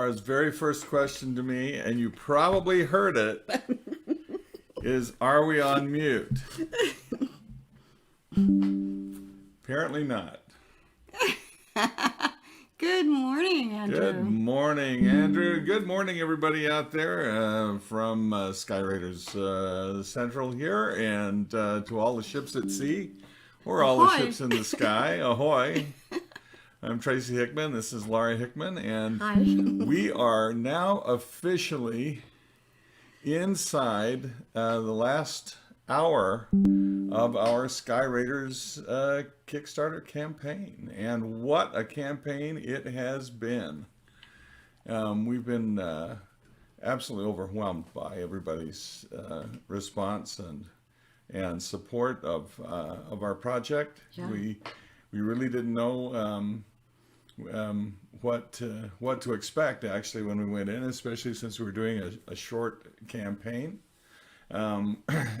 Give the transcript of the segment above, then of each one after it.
Laura's very first question to me, and you probably heard it, is, are we on mute? Apparently not. Good morning, Andrew. Good morning, Andrew. Good morning, everybody out there from Skyraiders Central here, and to all the ships at sea, or all the ships in the sky. Ahoy. I'm Tracy Hickman. This is Laura Hickman, and Hi. we are now officially inside the last hour of our Skyraiders Kickstarter campaign. And what a campaign it has been. We've been absolutely overwhelmed by everybody's response and support of our project. Yeah. We really didn't know what to expect, actually, when we went in, especially since we were doing a short campaign.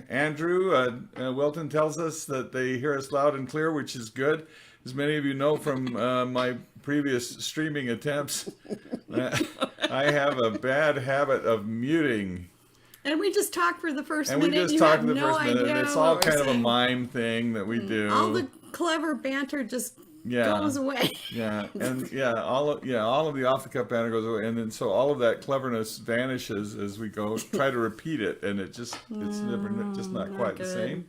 Andrew Wilton tells us that they hear us loud and clear, which is good. As many of you know from my previous streaming attempts, I have a bad habit of muting. And we just talk for the first minute. And we just talk for the first minute. And it's all kind of a mime thing that we do. All the clever banter just goes away. All of the off-the-cuff banter goes away, and then so all of that cleverness vanishes as we go try to repeat it, and it's never just not quite the same.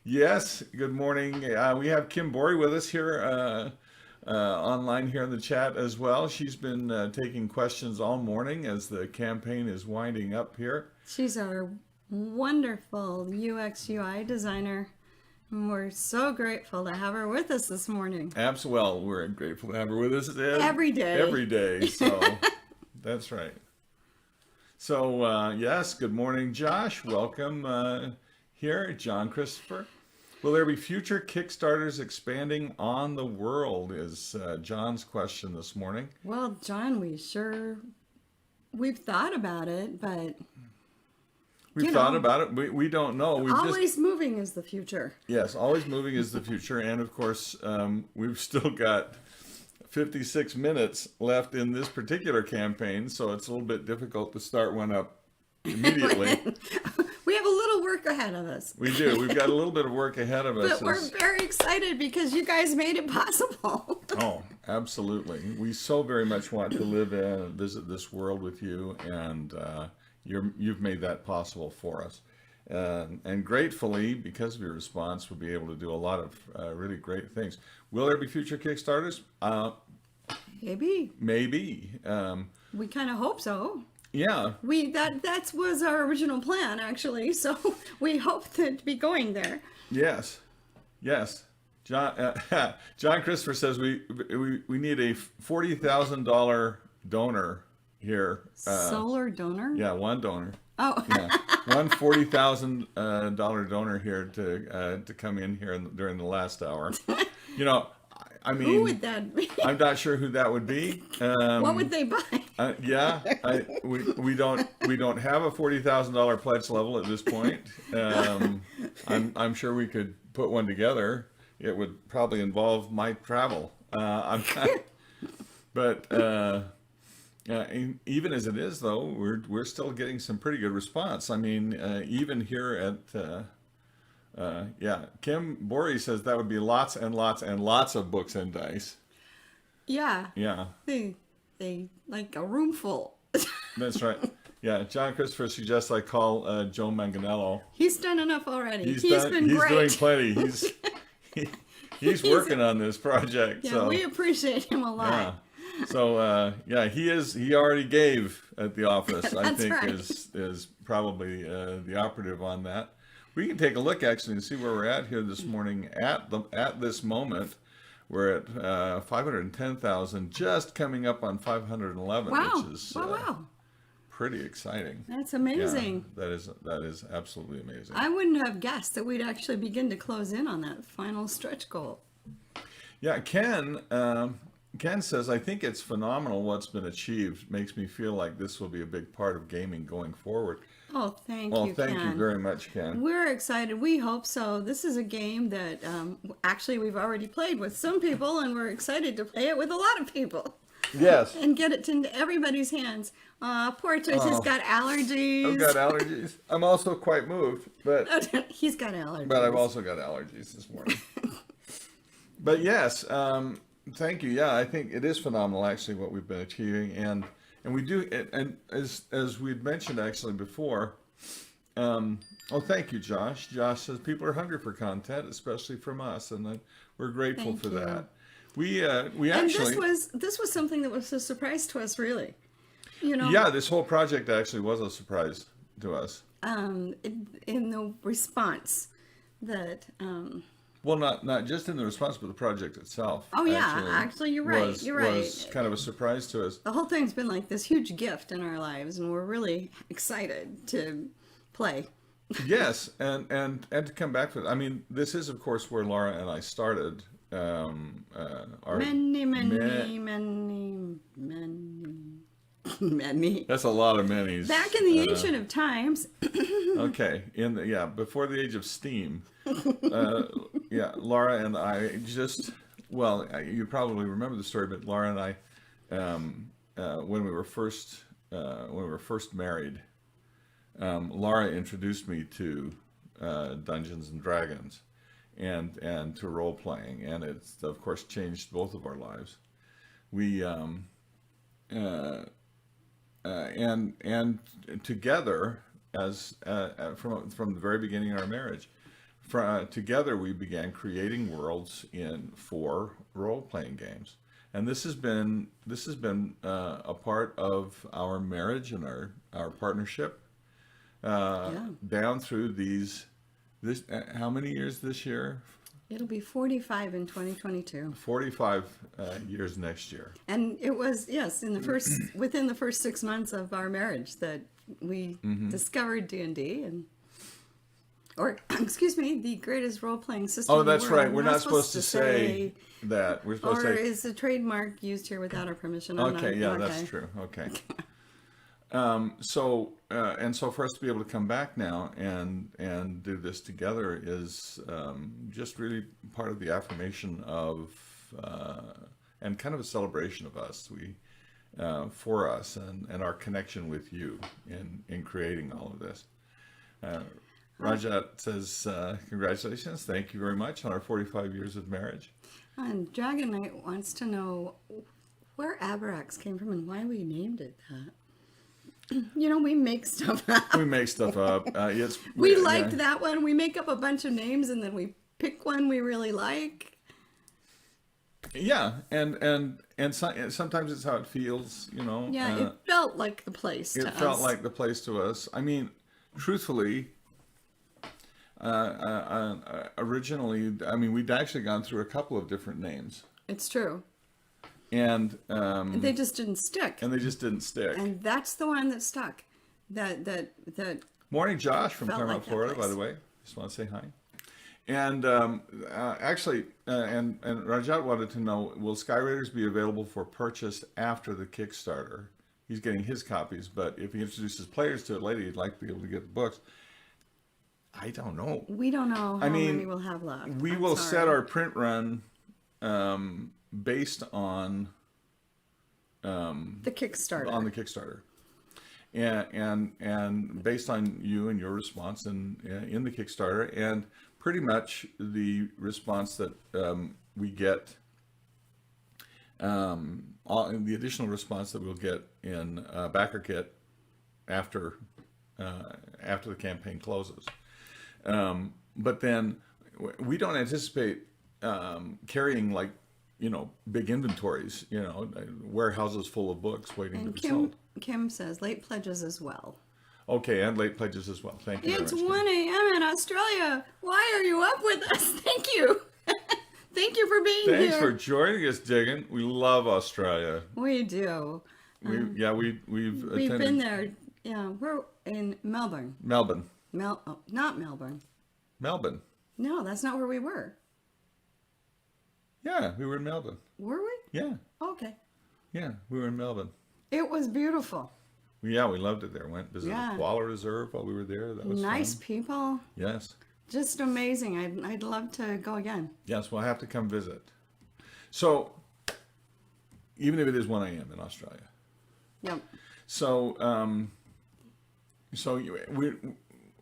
Yes, good morning. We have Kim Borey with us here online here in the chat as well. She's been taking questions all morning as the campaign is winding up here. She's our wonderful UX UI designer. We're so grateful to have her with us this morning. Absolutely. Well, we're grateful to have her with us every day. Every day. So that's right. So yes, good morning, Josh. Welcome here, John Christopher. Will there be future Kickstarters expanding on the world? Is John's question this morning. Well, John, we've thought about it, but We've thought about it. We don't know. Always moving is the future. Yes, always moving is the future. And of course, we've still got 56 minutes left in this particular campaign, so it's a little bit difficult to start one up immediately. We have a little work ahead of us. We do. We've got a little bit of work ahead of us. But we're very excited because you guys made it possible. Oh, absolutely. We so very much want to live and visit this world with you, and you've made that possible for us. And gratefully, because of your response, we'll be able to do a lot of really great things. Will there be future Kickstarters? Maybe. Maybe. We kind of hope so. Yeah. That was our original plan, actually. So we hope to be going there. Yes. Yes. John Christopher says we need a $40,000 donor here. Solar donor? Yeah, one donor. Oh. Yeah. One $40,000 donor here to come in here during the last hour. You know, I mean, who would that be? I'm not sure who that would be. What would they buy? We don't have a $40,000 pledge level at this point. I'm sure we could put one together. It would probably involve my travel. But even as it is, though, we're still getting some pretty good response. I mean, even here at Kim Borey says that would be lots and lots and lots of books and dice. Yeah. Yeah. They like a room full. That's right. Yeah, John Christopher suggests I call Joe Manganello. He's done enough already. He's been great. Doing plenty. He's working on this project. Yeah, so we appreciate him a lot. Yeah. So he already gave at the office. I think right. is probably the operative on that. We can take a look actually and see where we're at here this morning. At this moment, we're at 510,000, just coming up on 511, wow. which is wow. pretty exciting. That's amazing. Yeah, that is absolutely amazing. I wouldn't have guessed that we'd actually begin to close in on that final stretch goal. Yeah, Ken says, I think it's phenomenal what's been achieved. Makes me feel like this will be a big part of gaming going forward. Oh, thank you, Thank you very much, Ken. We're excited. We hope so. This is a game that actually we've already played with some people, and we're excited to play it with a lot of people. Yes. and get it into everybody's hands. Poor Tracy's got allergies. I've got allergies. I'm also quite moved, but He's got allergies. but I've also got allergies this morning. But yes, thank you. Yeah, I think it is phenomenal actually what we've been achieving, and we do, and as we'd mentioned actually before. Oh, thank you, Josh. Josh says people are hungry for content, especially from us, and we're grateful for that. We actually, and this was something that was a surprise to us, really. You know. Yeah, this whole project actually was a surprise to us. In the response that. Well, not just in the response, but the project itself. Oh yeah, actually you're right. Was kind of a surprise to us. The whole thing's been like this huge gift in our lives, and we're really excited to play. Yes, and to come back to it. I mean, this is of course where Laura and I started. Many. That's a lot of manys. Back in the ancient of times. Okay, before the age of steam. Laura and I you probably remember the story, but Laura and I, when we were first married, Laura introduced me to Dungeons and Dragons, and to role playing, and it's of course changed both of our lives. We and together as from the very beginning of our marriage. Together we began creating worlds for role-playing games, and this has been a part of our marriage and our partnership down through this how many years this year? It'll be 45 in 2022. 45 years next year. And it was within the first 6 months of our marriage that we discovered D&D or excuse me, the greatest role-playing system. Oh, that's right. We're not supposed to say that. We're supposed to say. Or is the trademark used here without our permission? Okay, that's true. Okay. So for us to be able to come back now and do this together is just really part of the affirmation of and kind of a celebration of us. For us and our connection with you in creating all of this. Rajat says, congratulations. Thank you very much on our 45 years of marriage. And Dragon Knight wants to know where Abrax came from and why we named it that. You know, we make stuff up. We make stuff up. We liked that one. We make up a bunch of names and then we pick one we really like. Yeah, and sometimes it's how it feels, you know. Yeah, it felt like the place to us. It felt like the place to us. I mean, truthfully, originally, I mean, we'd actually gone through a couple of different names. It's true. And they just didn't stick. And that's the one that stuck. That Morning, Josh from Claremont, Florida, by the way. Just want to say hi. And actually, and Rajat wanted to know, will Skyraiders be available for purchase after the Kickstarter? He's getting his copies, but if he introduces players to it later, he'd like to be able to get the books. I don't know. We don't know how many we'll have left. We will set our print run based on the Kickstarter. On the Kickstarter. And based on you and your response in the Kickstarter, and pretty much the response that we get, the additional response that we'll get in Backer Kit after the campaign closes. But then we don't anticipate carrying big inventories, warehouses full of books waiting to be sold. Kim says late pledges as well. Okay, and late pledges as well. Thank you very much. It's 1 a.m. in Australia. Why are you up with us? Thank you. Thank you for being here. Thanks for joining us, Diggin. We love Australia. We do. We've been there. Yeah, we're in Melbourne. Not Melbourne. Melbourne. No, that's not where we were. Yeah, we were in Melbourne. Were we? Yeah. Okay. Yeah, we were in Melbourne. It was beautiful. Yeah, we loved it there. Went visited the koala reserve while we were there. That was nice fun. People. Yes. Just amazing. I'd love to go again. Yes, we'll have to come visit. So, even if it is 1 a.m. in Australia. Yep. So,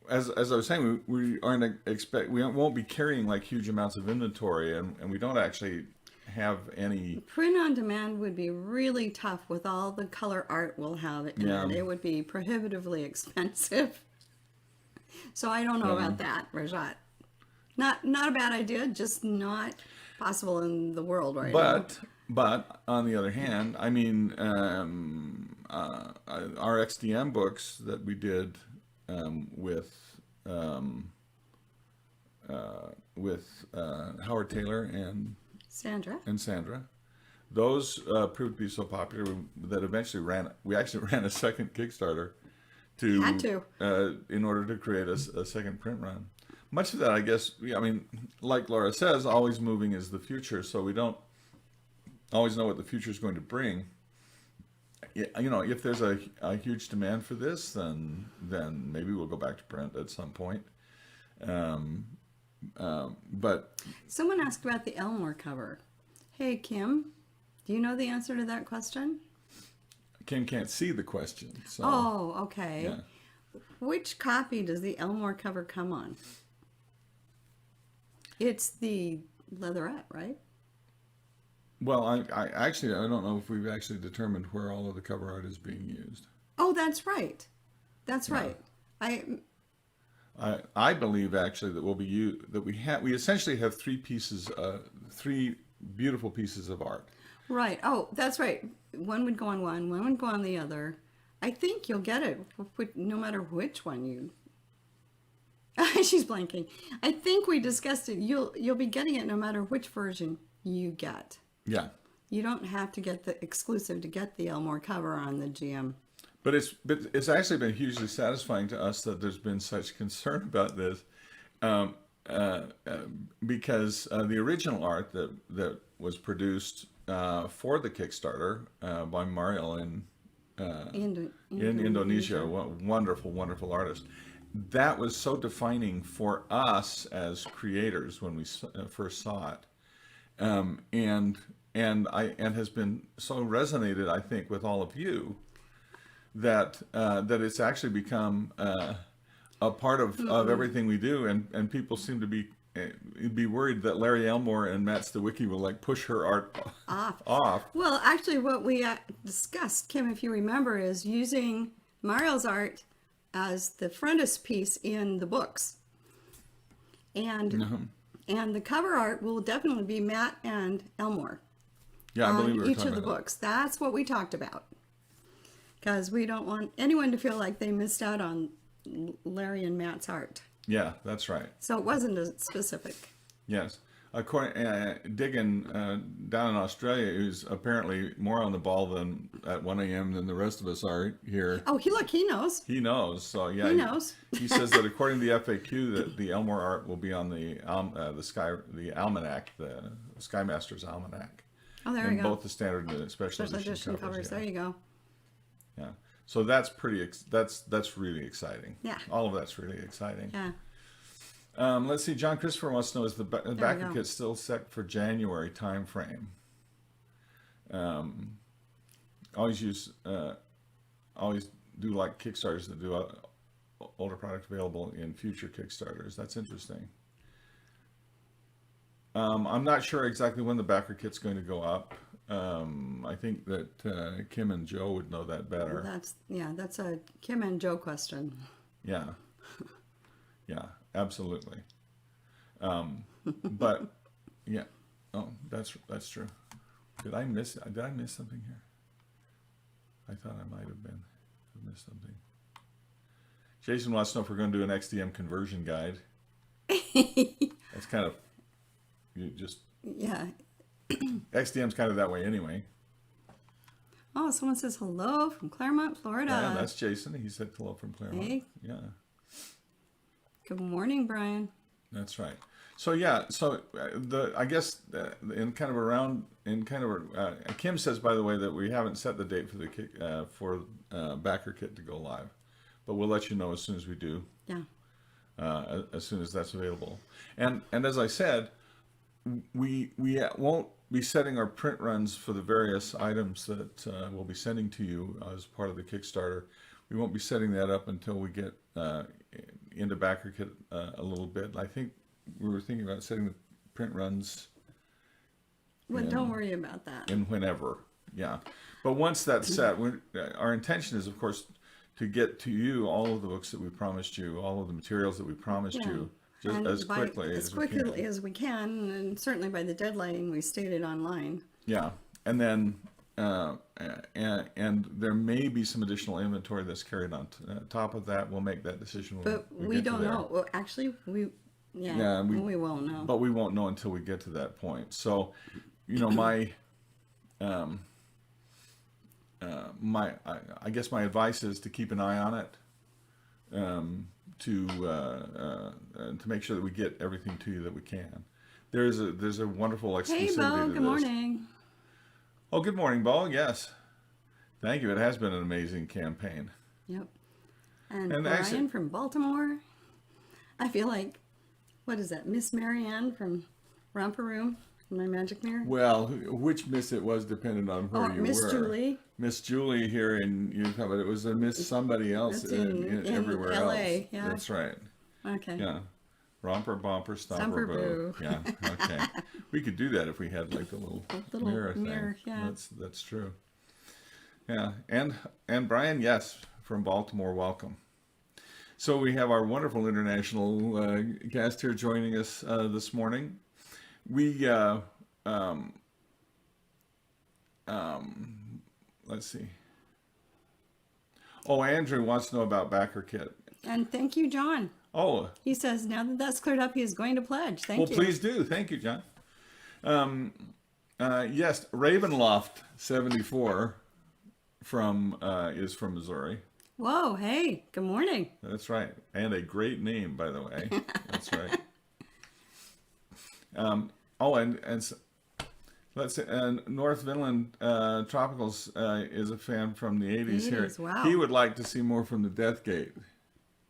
as I was saying, we won't be carrying like huge amounts of inventory, and we don't actually have any. Print on demand would be really tough with all the color art we'll have in it. It would be prohibitively expensive. So I don't know about that, Rajat. Not a bad idea, just not possible in the world right now. But on the other hand, I mean, our XDM books that we did with Howard Taylor and Sandra, those proved to be so popular that eventually we actually ran a second Kickstarter in order to create a second print run. Much of that, I guess, I mean, like Laura says, always moving is the future, so we don't always know what the future is going to bring. You know, if there's a huge demand for this, then maybe we'll go back to print at some point. But someone asked about the Elmore cover. Hey, Kim, do you know the answer to that question? Kim can't see the question. So, oh, okay. Yeah. Which copy does the Elmore cover come on? It's the leatherette, right? Well, I actually, I don't know if we've actually determined where all of the cover art is being used. Oh, that's right. That's right. I believe actually that we essentially have three beautiful pieces of art. Right. Oh, that's right. One would go on one would go on the other. I think you'll get it no matter which one you. She's blanking. I think we discussed it. You'll be getting it no matter which version you get. Yeah. You don't have to get the exclusive to get the Elmore cover on the GM. But it's actually been hugely satisfying to us that there's been such concern about this, because the original art that was produced for the Kickstarter by Mariel in Indonesia, wonderful artist. That was so defining for us as creators when we first saw it, and has been so resonated, I think, with all of you that it's actually become a part of everything we do, and people seem to be worried that Larry Elmore and Matt Stawicki will like push her art off. Well, actually, what we discussed, Kim, if you remember, is using Mariel's art as the frontispiece in the books, and the cover art will definitely be Matt and Elmore. Yeah, I believe we were each talking of the about books. That's what we talked about, because we don't want anyone to feel like they missed out on Larry and Matt's art. Yeah, that's right. So it wasn't a specific. Yes. Diggin down in Australia is apparently more on the ball at 1 a.m. than the rest of us are here. Oh, he knows. He knows. So yeah, he knows. He says that according to the FAQ, that the Elmore art will be on the almanac, the Skymaster's almanac. Oh, there you go. Both the standard and special edition covers. Yeah. There you go. Yeah. So that's that's really exciting. Yeah. All of that's really exciting. Yeah. Let's see. John Christopher wants to know, is the backer kit still set for January time frame? Always do like Kickstarters that do older product available in future Kickstarters. That's interesting. I'm not sure exactly when the backer kit's going to go up. I think that Kim and Joe would know that better. That's a Kim and Joe question. Yeah. Yeah, absolutely. But yeah. Oh, that's true. Did I miss something here? I thought I might have missed something. Jason wants to know if we're going to do an XDM conversion guide. That's kind of XDM's kind of that way anyway. Oh, someone says hello from Claremont, Florida. Yeah, that's Jason. He said hello from Claremont. Hey. Yeah. Good morning, Brian. That's right. So yeah, I guess Kim says, by the way, that we haven't set the date for the backer kit to go live, but we'll let you know as soon as we do. Yeah. As soon as that's available, and as I said, we won't be setting our print runs for the various items that we'll be sending to you as part of the Kickstarter. We won't be setting that up until we get into BackerKit a little bit. I think we were thinking about setting the print runs. Well, don't worry about that. And whenever, yeah. But once that's set, our intention is, of course, to get to you all of the books that we promised you, all of the materials that we promised you, just And as by- quickly as we can, and certainly by the deadline we stated online. Yeah, and then and there may be some additional inventory that's carried on top of that. We'll make that decision. But we don't know. Well, actually, we won't know. But we won't know until we get to that point. So, you know, I guess my advice is to keep an eye on it, to make sure that we get everything to you that we can. There's a wonderful exclusivity Hey, Bo, to good this. morning. Oh, good morning, Bo. Yes, thank you. It has been an amazing campaign. Yep. And And Brian actually- from Baltimore. I feel like, what is that, Miss Marianne from Romper Room, My Magic Mirror? Well, which Miss it was depended on where you Miss were. Julie. Miss Julie here in Utah, but it was a Miss somebody else That's in everywhere LA, else. yeah. That's right. Okay. Yeah. Romper, bumper, stomper, Stomper, boo. boo. Yeah. Okay. We could do that if we had like the little mirror thing. yeah. That's true. Yeah. And Brian, yes, from Baltimore, welcome. So we have our wonderful international guest here joining us this morning. We let's see. Oh, Andrew wants to know about BackerKit. And thank you, John. Oh, He says now that that's cleared up, he is going to pledge. Thank well, you. please do. Thank you, John. Yes, Ravenloft 74 is from Missouri. Whoa, hey, good morning. That's right, and a great name, by the way. That's right. Let's say, and North Vinland Tropicals is a fan from the 80s here. 80s, wow. He would like to see more from the Deathgate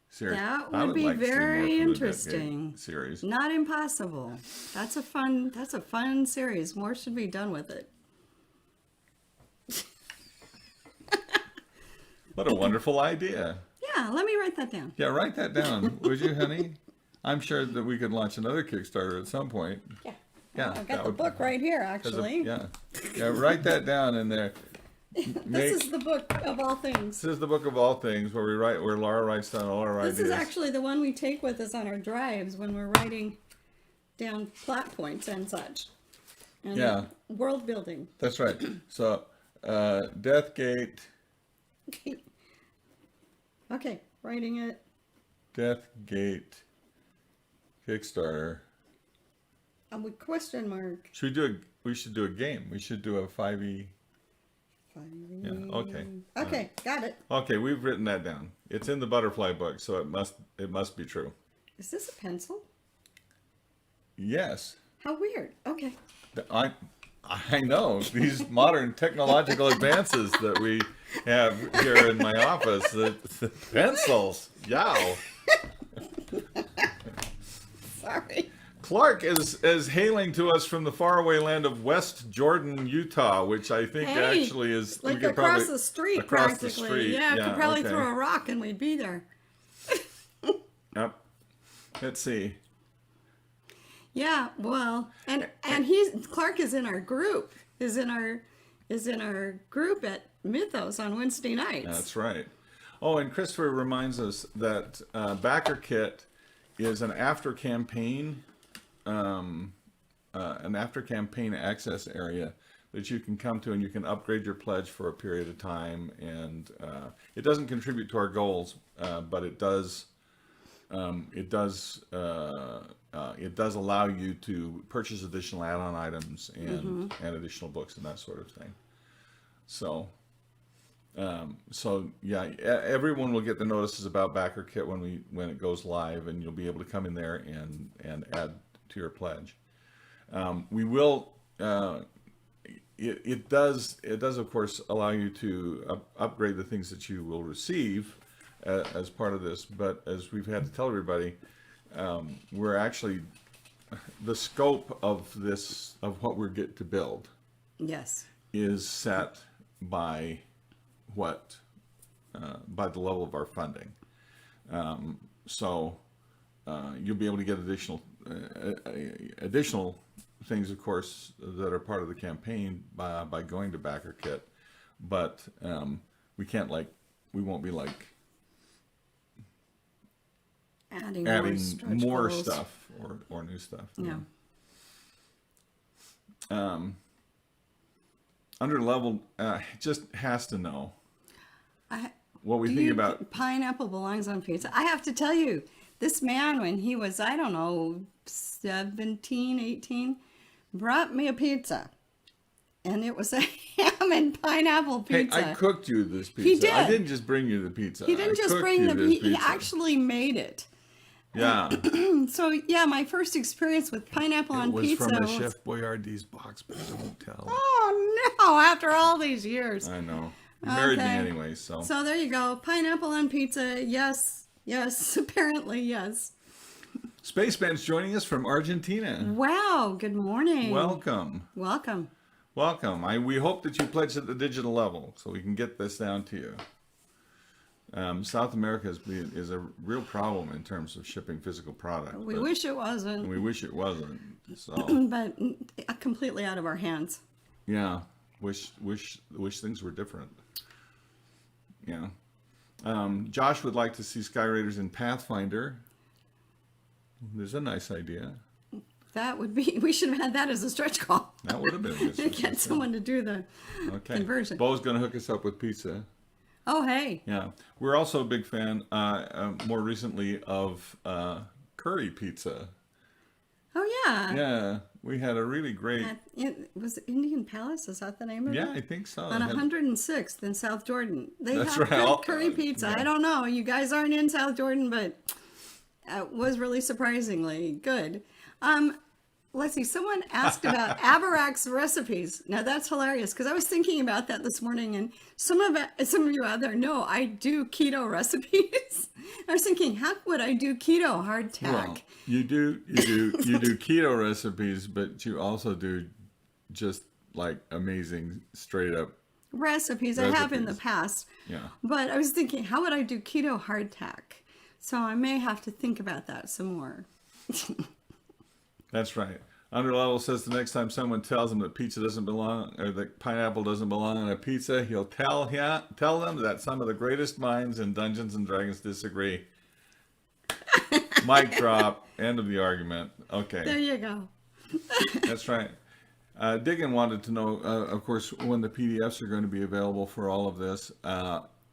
series. That I would be like to see more very from the Deathgate interesting. series. Not impossible. That's a fun series. More should be done with it. What a wonderful idea. Yeah, let me write that down. Yeah, write that down, would you, honey? I'm sure that we could launch another Kickstarter at some point. Yeah. Yeah, I've that got the would- book right here, 'cause of- actually. yeah, write that down in there. This is the book of all things. This is the book of all things where where Laura writes down all our ideas. This is actually the one we take with us on our drives when we're writing down plot points and such. And Yeah. world building. That's right. So, Deathgate, Okay, writing it. Deathgate, Kickstarter. With question mark. We should do a game. We should do a 5e. Yeah, okay. Okay, got it. Okay, we've written that down. It's in the butterfly book, so it must be true. Is this a pencil? Yes. How weird. Okay. I know these modern technological advances that we have here in my office. The pencils. Yow. Sorry. Clark is hailing to us from the faraway land of West Jordan, Utah, which I think Hey, actually is like we could across probably- the street, across the practically. street. Yeah, could probably okay. throw a rock and we'd be there. Yep. Let's see. Yeah, well, and Clark is in our group. Is in our group at Mythos on Wednesday nights. That's right. Oh, and Christopher reminds us that BackerKit is an after campaign access area that you can come to, and you can upgrade your pledge for a period of time. And it doesn't contribute to our goals, but it does allow you to purchase additional add-on items and additional books and that sort of thing. So yeah, everyone will get the notices about BackerKit when it goes live, and you'll be able to come in there and add to your pledge. We will. It does of course allow you to upgrade the things that you will receive as part of this. But as we've had to tell everybody, we're actually the scope of this, of what we're get to build, Yes. is set by what, by the level of our funding. So you'll be able to get additional things, of course, that are part of the campaign by going to BackerKit, but we can't we won't be Adding more goals. stuff or new stuff. Yeah. Under level, just has to know what we Do think you- about. pineapple belongs on pizza. I have to tell you, this man, when he was, I don't know, 17, 18, brought me a pizza. And it was a ham and pineapple Hey, pizza. I cooked you this pizza. He did. I didn't just bring you the pizza. He didn't I just cooked bring you this he pizza. actually made it. Yeah. So yeah, my first experience with pineapple It on was pizza from a was, Chef Boyardee's box, but don't tell. oh no, after all these years. I know. You married me Okay. anyway, so. So there you go. Pineapple on pizza. Yes. Yes. Apparently, yes. Spaceman's joining us from Argentina. Wow. Good morning. Welcome. Welcome. Welcome. We hope that you pledge at the digital level so we can get this down to you. South America is a real problem in terms of shipping physical product. We but wish it wasn't, we wish it wasn't. So but completely out of our hands. yeah, wish things were different. Yeah. Josh would like to see Skyraiders in Pathfinder. There's a nice idea. That would be. We should have had that as a stretch goal. That would have been a good To get someone to do the okay. conversion. Bo's going to hook us up with pizza. Oh, hey. Yeah, we're also a big fan, more recently, of curry pizza. Oh, yeah. Yeah, we had a really great. Was it Indian Palace? Is that the name of it? Yeah, I think so. On It had- 106th in South Jordan. They That's have right. good curry pizza. Yeah. I don't know. You guys aren't in South Jordan, but it was really surprisingly good. Let's see. Someone asked about Avarak's recipes. Now that's hilarious because I was thinking about that this morning, and some of you out there know I do keto recipes. I was thinking, how would I do keto hardtack? Well, you do keto recipes, but you also do just like amazing straight up. Recipes I have in the Recipes. past. Yeah. But I was thinking, how would I do keto hardtack? So I may have to think about that some more. That's right. Underlevel says the next time someone tells him that pizza doesn't belong or that pineapple doesn't belong on a pizza, he'll tell them that some of the greatest minds in Dungeons and Dragons disagree. Mic drop. End of the argument. Okay. There you go. That's right. Diggin wanted to know, of course, when the PDFs are going to be available for all of this.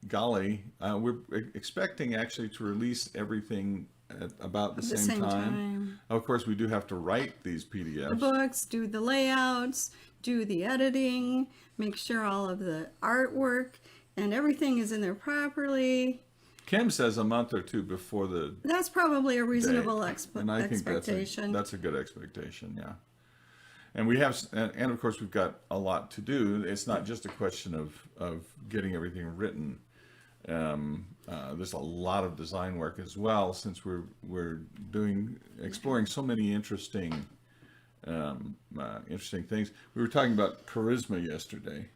Golly, we're expecting actually to release everything at about the same time. Of course, we do have to write these PDFs. The books, do the layouts, do the editing, make sure all of the artwork and everything is in there properly. Kim says a month or two before the That's probably a reasonable date. And I think expectation. that's a good expectation, yeah. And we have, and of course, we've got a lot to do. It's not just a question of getting everything written. There's a lot of design work as well, since we're exploring so many interesting things. We were talking about charisma yesterday.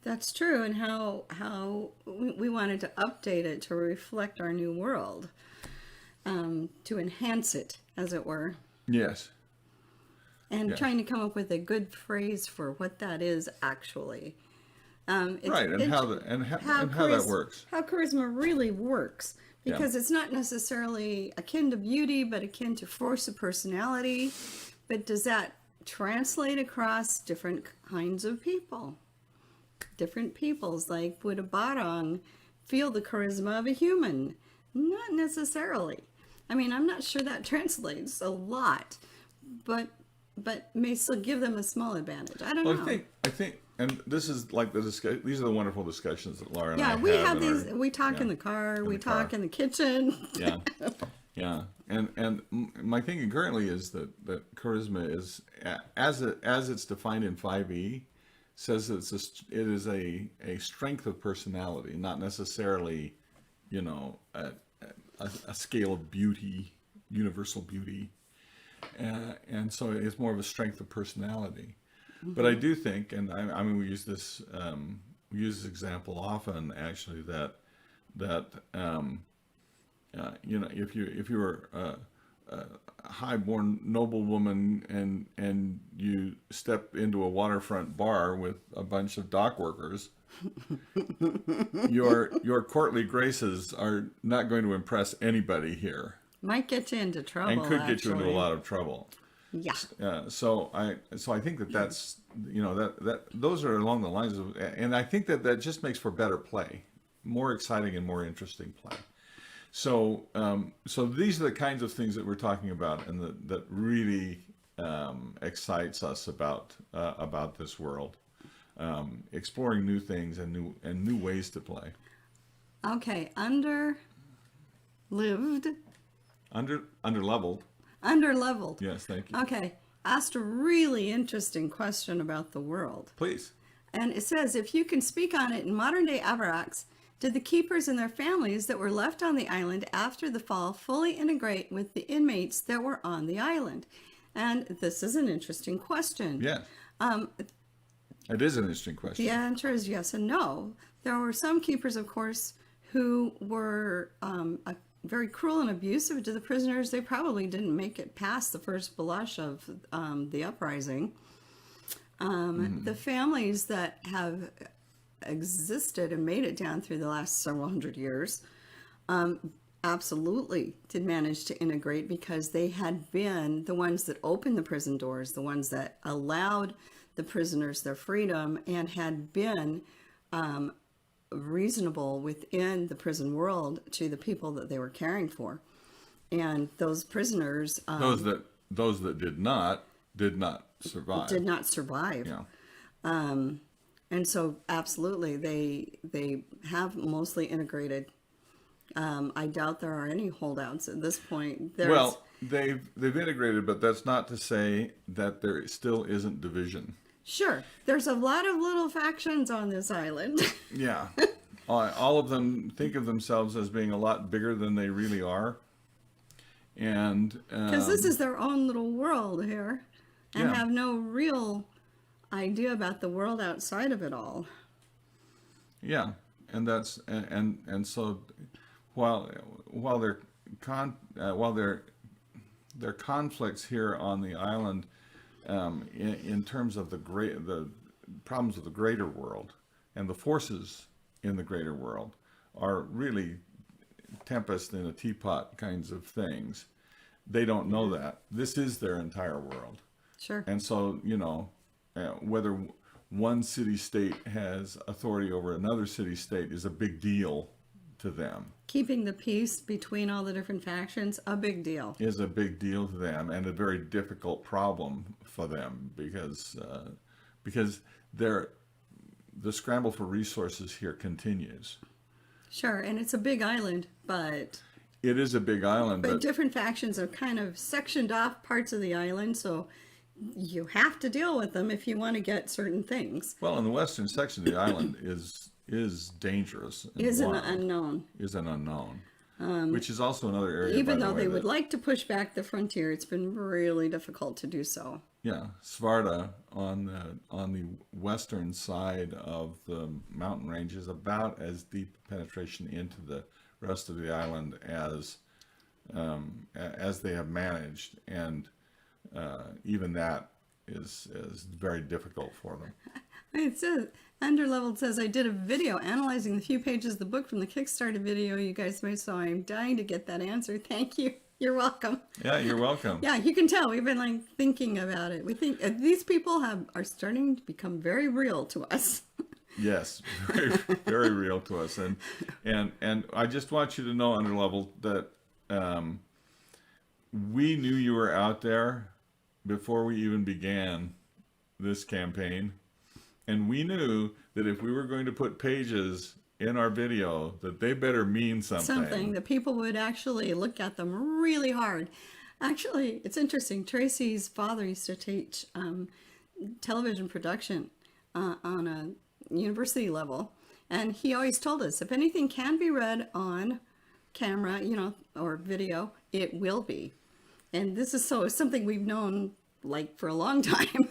That's true, and how we wanted to update it to reflect our new world, to enhance it, as it were. Yes. And Yeah. trying to come up with a good phrase for what that is actually. Right, and how that works. How charisma really works. Because it's not necessarily akin to beauty, but akin to force of personality. But does that translate across different kinds of people? Different peoples, like would a barong feel the charisma of a human? Not necessarily. I mean, I'm not sure that translates a lot, but may still give them a small advantage. I don't know. I think, and this is like these are the wonderful discussions that Laura and I have. We have in these. We talk in the car. We the car. talk in the kitchen. Yeah, yeah, and my thinking currently is that charisma is as it's defined in 5e, says that it is a strength of personality, not necessarily, a scale of beauty, universal beauty. and so it's more of a strength of personality. But I do think, and I mean, we use this example often, actually, that you know, if you were a high-born noblewoman and you step into a waterfront bar with a bunch of dock workers, your courtly graces are not going to impress anybody here, Might get you into trouble. and could get you into a actually. lot of trouble. Yeah. So I think that's, you know, that those are along the lines of, and I think that just makes for better play, more exciting and more interesting play. So so these are the kinds of things that we're talking about, and that really excites us about this world, exploring new things and new ways to play. Okay. Underleveled. Underleveled. Yes, thank you. Okay. Asked a really interesting question about the world. Please. And it says, if you can speak on it in modern day Avaraks, did the keepers and their families that were left on the island after the fall fully integrate with the inmates that were on the island? And this is an interesting question. Yeah. It is an interesting question. The answer is yes and no. There were some keepers, of course, who were very cruel and abusive to the prisoners. They probably didn't make it past the first blush of the uprising. The families that have existed and made it down through the last several hundred years absolutely did manage to integrate, because they had been the ones that opened the prison doors, the ones that allowed the prisoners their freedom, and had been reasonable within the prison world to the people that they were caring for. And those prisoners Those that did not survive. did not survive. Yeah. And so absolutely they have mostly integrated. I doubt there are any holdouts at this point. Well, they've integrated, but that's not to say that there still isn't division. Sure, there's a lot of little factions on this island. Yeah. All of them think of themselves as being a lot bigger than they really are. And Because this is their own little world here, and Yeah. have no real idea about the world outside of it all. yeah, and that's and so while their conflicts here on the island, in terms of the problems of the greater world and the forces in the greater world, are really tempest in a teapot kinds of things. They don't know that this is their entire world. Sure. And so, you know, whether one city-state has authority over another city-state is a big deal to them. Keeping the peace between all the different factions, a big deal. Is a big deal to them, and a very difficult problem for them, because the scramble for resources here continues. Sure, and it's a big island, but It is a big island, but different factions have kind of sectioned off parts of the island, so you have to deal with them if you want to get certain things. well, in the western section of the island is dangerous. And Is an wild. unknown. Is an unknown, which is also another area. Even by the though way, they that- would like to push back the frontier, it's been really difficult to do so. Yeah, Svarta on the western side of the mountain range is about as deep penetration into the rest of the island as they have managed, and even that is very difficult for them. It says, Underleveled says, I did a video analyzing the few pages of the book from the Kickstarter video you guys made, so I'm dying to get that answer. Thank you. You're welcome. Yeah, you're welcome. Yeah, you can tell we've been like thinking about it. We think these people are starting to become very real to us. Yes, very, very real to us, and I just want you to know, Underlevel, that we knew you were out there before we even began this campaign, and we knew that if we were going to put pages in our video, that they better mean something. That people would actually look at them really hard. Actually, it's interesting. Tracy's father used to teach television production on a university level, and he always told us, if anything can be read on camera, or video, it will be. and this is something we've known like for a long time,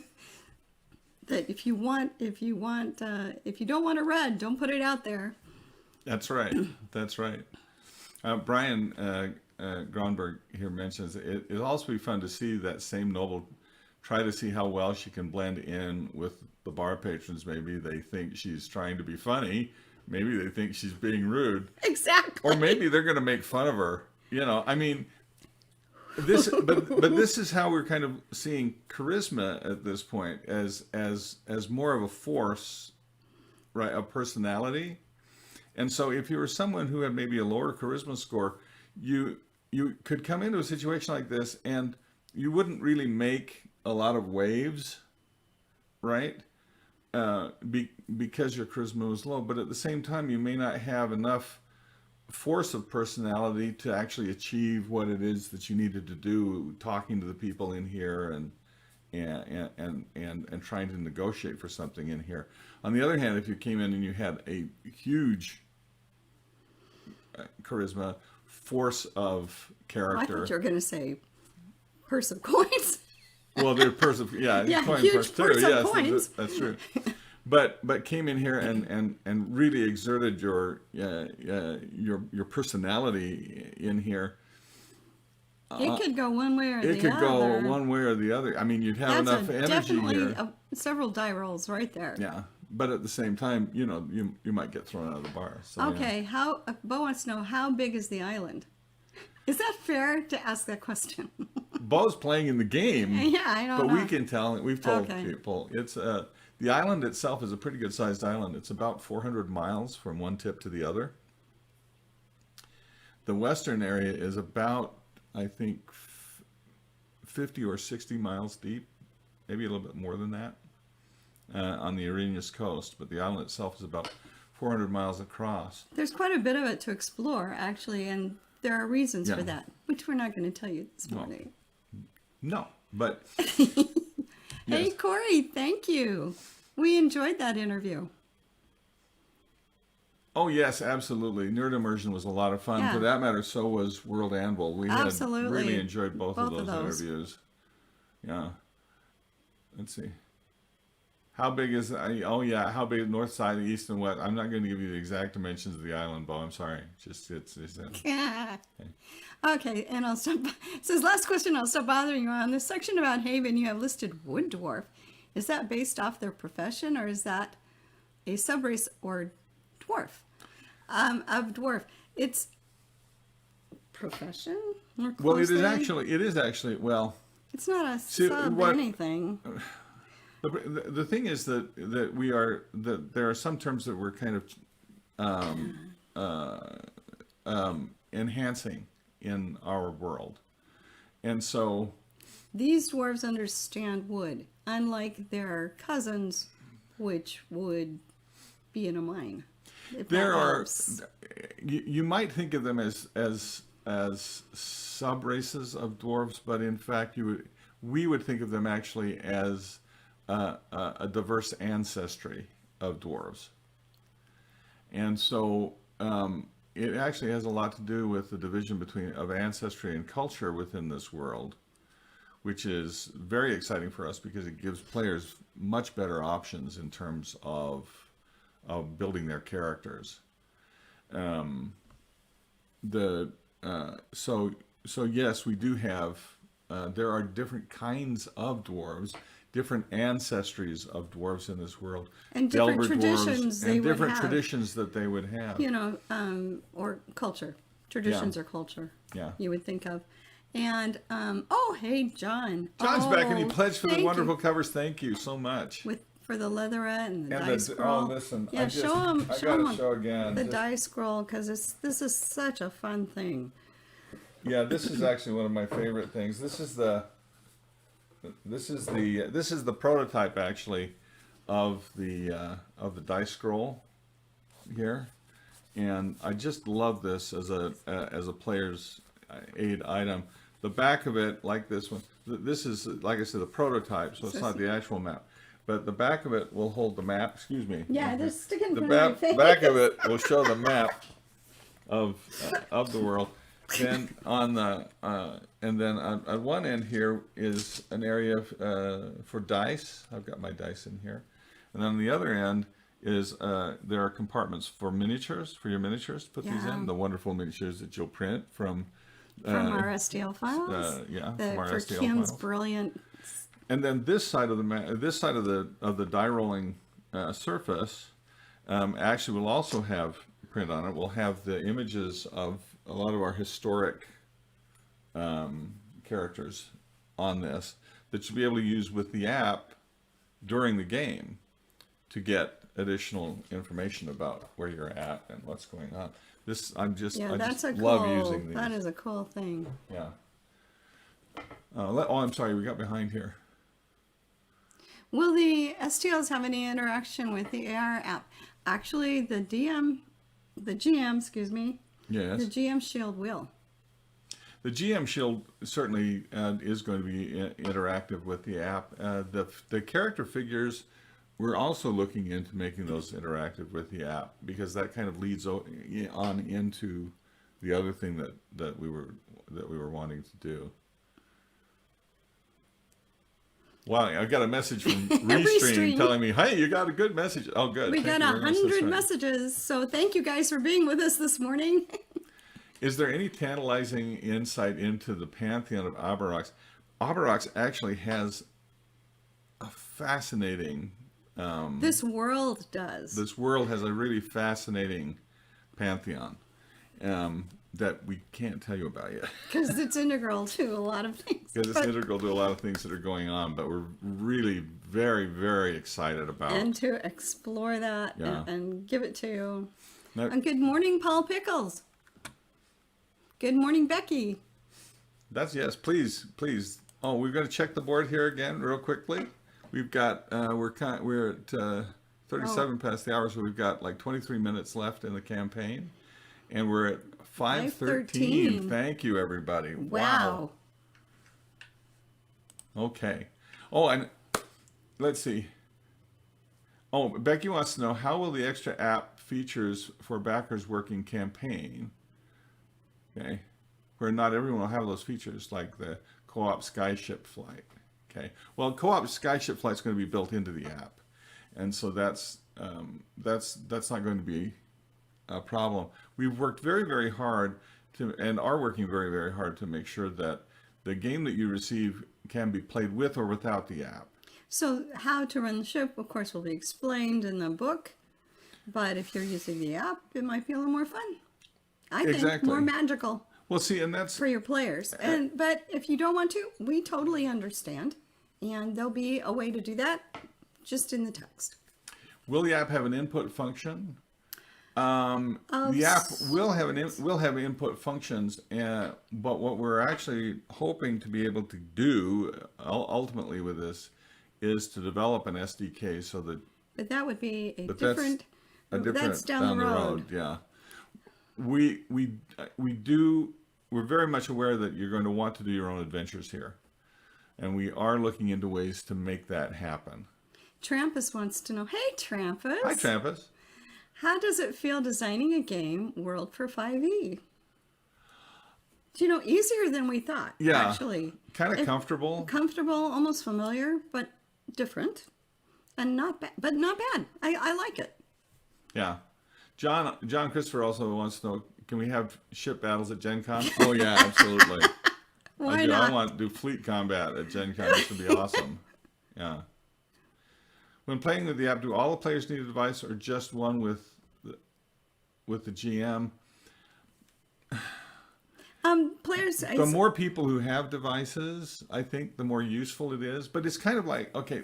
that if you don't want a red, don't put it out there. That's right. That's right. Brian Gronberg here mentions it'd also be fun to see that same noble try to see how well she can blend in with the bar patrons. Maybe they think she's trying to be funny. Maybe they think she's being rude. Exactly. Or maybe they're going to make fun of her. I mean, but this is how we're kind of seeing charisma at this point as more of a force, right? A personality. And so if you were someone who had maybe a lower charisma score, you could come into a situation like this and you wouldn't really make a lot of waves, right? Because your charisma was low, but at the same time, you may not have enough force of personality to actually achieve what it is that you needed to do, talking to the people in here and trying to negotiate for something in here. On the other hand, if you came in and you had a huge charisma, force of character. I thought you were going to say purse of coins. Well, they're coin purse too. Yes, coins. That's true. But came in here and really exerted your personality in here. It could go one way or the other. It could go one way or the other. I mean, you'd have enough energy here. Several die rolls right there. Yeah, but at the same time, you might get thrown out of the bar. So, okay, Bo wants to know, how big is the island? Is that fair to ask that question? Bo's playing in the game. Yeah, I don't know. But we can tell. We've told people it's the island itself is a pretty good sized island. It's about 400 miles from one tip to the other. The western area is about, I think, 50 or 60 miles deep, maybe a little bit more than that, on the Arenas coast. But the island itself is about 400 miles across. There's quite a bit of it to explore, actually, and there are reasons for that, which we're not going to tell you this morning. No, but... Hey, Corey, thank you. We enjoyed that interview. Oh, yes, absolutely. Nerd Immersion was a lot of fun. Yeah. For that matter, so was World Anvil. We had really enjoyed both of those interviews. Yeah. Let's see. How big is... how big north side, east, and west? I'm not going to give you the exact dimensions of the island, Bo. I'm sorry. It's Okay, and I'll stop. It says, last question, I'll stop bothering you. On this section about Haven, you have listed wood dwarf. Is that based off their profession, or is that a subrace or dwarf? Of dwarf. It's profession? Well, it is actually, well... It's not a anything. The thing is that there are some terms that we're kind of enhancing in our world, and so these dwarves understand wood, unlike their cousins, which would be in a mine. You might think of them as sub-races of dwarves, but in fact we would think of them actually as a diverse ancestry of dwarves. And so it actually has a lot to do with the division of ancestry and culture within this world, which is very exciting for us because it gives players much better options in terms of building their characters. So yes, we do have, there are different kinds of dwarves, different ancestries of dwarves in this world, and different traditions traditions that they would have. Or culture, traditions or culture. Yeah. You would think of, and hey, John. John's back and he pledged for the wonderful covers. Thank you so much. For the leatherette and the dice scroll. Listen, yeah, show them again the dice scroll because this is such a fun thing. Yeah, this is actually one of my favorite things. This is the prototype actually of the dice scroll here, and I just love this as a player's aid item. The back of it, like this one, this is, like I said, the prototype, so it's not the actual map. But the back of it will hold the map. Excuse me. Yeah, just stick it in the front of my face. back of it will show the map of the world. Then on the and then on one end here is an area for dice. I've got my dice in here, and on the other end is there are compartments for miniatures, for your miniatures to put these in, the wonderful miniatures that you'll print from our STL files. From our for STL Kim's files. brilliant. And then this side of the die rolling surface actually will also have print on it. We'll have the images of a lot of our historic characters on this that you'll be able to use with the app during the game to get additional information about where you're at and what's going on. I just love using these. That is a cool thing. Yeah. I'm sorry, we got behind here. Will the STLs have any interaction with the AR app? Actually, the GM, excuse me. Yes. The GM Shield will. The GM Shield certainly is going to be interactive with the app. The character figures, we're also looking into making those interactive with the app, because that kind of leads on into the other thing that we were wanting to do. Wow, I got a message from Restream telling me, "Hey, you got a good message." Oh, good. We got 100 messages, so thank you guys for being with us this morning. Is there any tantalizing insight into the pantheon of Aberox? Aberox actually has a fascinating... this world does. This world has a really fascinating pantheon that we can't tell you about yet. Because it's integral to a lot of things. Because it's integral to a lot of things that are going on, but we're really very, very excited about. And to explore that and give it to you. Now, And good morning, Paul Pickles. Good morning, Becky. Yes, please. Oh, we're going to check the board here again real quickly. We've got, we're at 37 past the hour, so we've got like 23 minutes left in the campaign. And we're at 5:13. Thank you, everybody. Wow. Okay. Oh, and let's see. Oh, Becky wants to know, how will the extra app features for backers work in campaign? Okay. Where not everyone will have those features, like the co-op skyship flight. Okay. Well, co-op skyship flight is going to be built into the app, and so that's not going to be a problem. We've worked very, very hard and are working very, very hard to make sure that the game that you receive can be played with or without the app. So how to run the ship, of course, will be explained in the book. But if you're using the app, it might be a little more fun. I think more magical. Well, see, and that's for your players. But if you don't want to, we totally understand. And there'll be a way to do that just in the text. Will the app have an input function? The app will have input functions, but what we're actually hoping to be able to do ultimately with this is to develop an SDK so that. But that would be a different. That's down the road. Yeah, we're very much aware that you're going to want to do your own adventures here, and we are looking into ways to make that happen. Trampus wants to know. Hey, Trampus. Hi, Trampus. How does it feel designing a game world for 5e? Easier than we thought. Yeah, actually. Kind of comfortable. Comfortable, almost familiar, but different, and not bad. But not bad. I like it. Yeah, John Christopher also wants to know: can we have ship battles at Gen Con? Oh yeah, absolutely. Why not? I want to do fleet combat at Gen Con. This would be awesome. Yeah. When playing with the app, do all the players need a device or just one with the GM? Players. The more people who have devices, I think, the more useful it is. But it's kind of like, okay,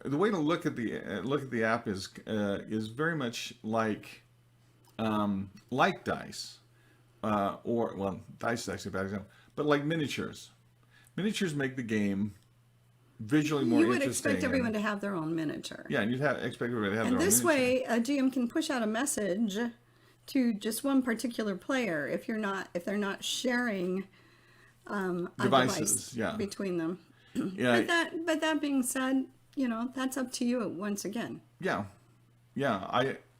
the way to look at the app is very much like dice, dice is actually a bad example, but like miniatures. Miniatures make the game visually more interesting. You would expect everyone to have their own miniature. Yeah, and you'd expect everybody to have their own miniature. And this way, a GM can push out a message to just one particular player if they're not sharing devices, a device between them. Yeah. But that being said, that's up to you once again. Yeah.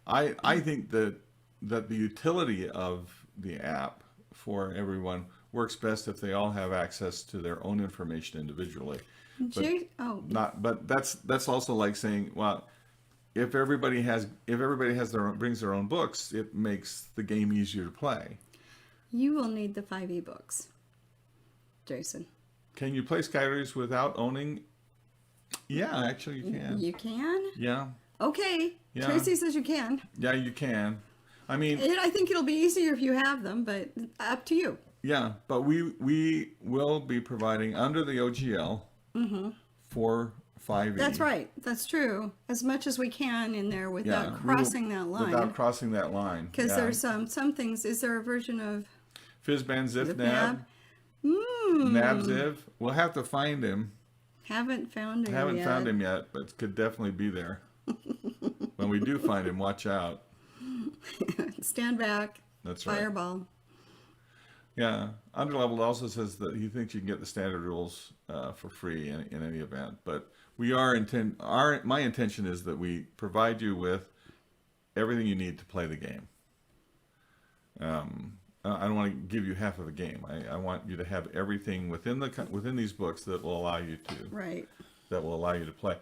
I think that the utility of the app for everyone works best if they all have access to their own information individually. But that's also like saying, well, if everybody brings their own books, it makes the game easier to play. You will need the 5 ebooks, Jason. Can you play Skyraiders without owning? Yeah, actually you can. You can? Yeah. Okay. Yeah. Tracy says you can. Yeah, you can. I mean, I think it'll be easier if you have them, but up to you. Yeah, but we will be providing under the OGL for 5e. That's right. That's true. As much as we can in there without crossing that line. Without crossing that line. Because there's some things. Is there a version of Fizzban Ziff Nab? Nab Ziv? We'll have to find him. Haven't found him Haven't yet. found him yet, but could definitely be there. When we do find him, watch out. Stand back. That's right. Fireball. Yeah. Underleveled also says that he thinks you can get the standard rules for free in any event. But my intention is that we provide you with everything you need to play the game. I don't want to give you half of a game. I want you to have everything within these books that will allow you to play.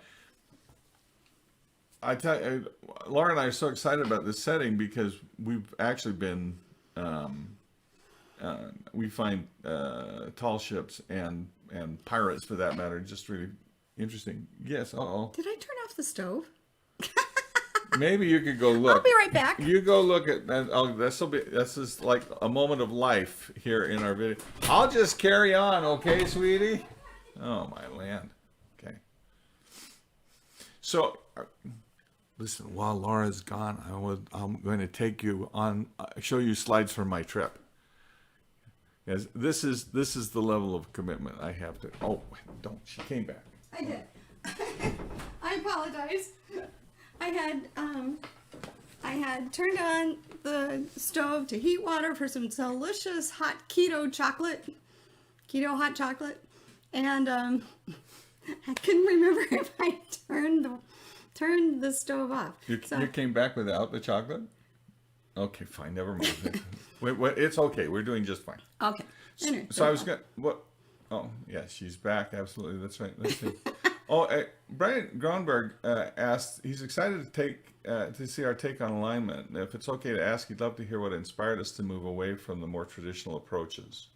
I tell you, Laura and I are so excited about this setting because we've actually been we find tall ships and pirates, for that matter, just really interesting. Yes. Did I turn off the stove? Maybe you could go look. I'll be right back. You go look at that. Oh, this is like a moment of life here in our video. I'll just carry on, okay, sweetie? Oh my land. Okay. So, listen. While Laura's gone, I'm going to take you on, show you slides from my trip. Yes, this is the level of commitment I have to. Oh, don't. She came back. I did. I apologize. I had turned on the stove to heat water for some delicious hot keto hot chocolate, and I couldn't remember if I turned the stove off. You came back without the chocolate? Okay, fine. Never mind. Wait, it's okay. We're doing just fine. Okay. Anyway, so I was going to... What? Oh, yeah, she's back. Absolutely. That's right. Let's see. Brian Gronberg asked, he's excited to see our take on alignment. If it's okay to ask, he'd love to hear what inspired us to move away from the more traditional approaches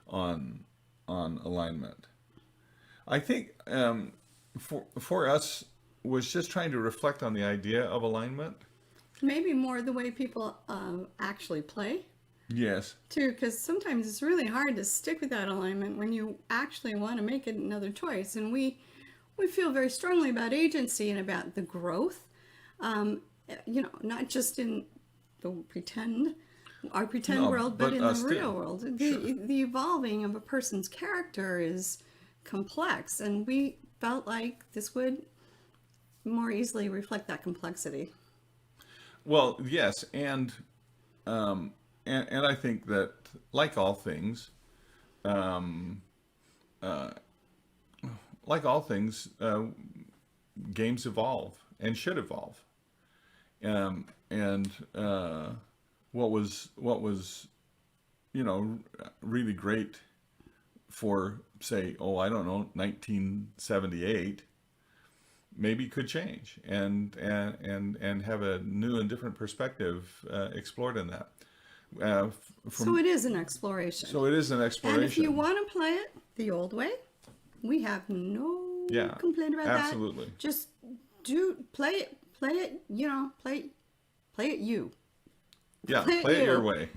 on alignment. I think for us was just trying to reflect on the idea of alignment. Maybe more the way people actually play. Yes. Too, because sometimes it's really hard to stick with that alignment when you actually want to make it another choice. And we feel very strongly about agency and about the growth, not just in the pretend world, but in the real world. The evolving of a person's character is complex, and we felt like this would more easily reflect that complexity. Well, yes, and I think that, like all things, games evolve and should evolve. What was really great for, say, 1978, maybe could change and have a new and different perspective explored in that. So it is an exploration. And if you want to play it the old way, we have no complaint about that. Absolutely. Just play it, you. Yeah, play it your way.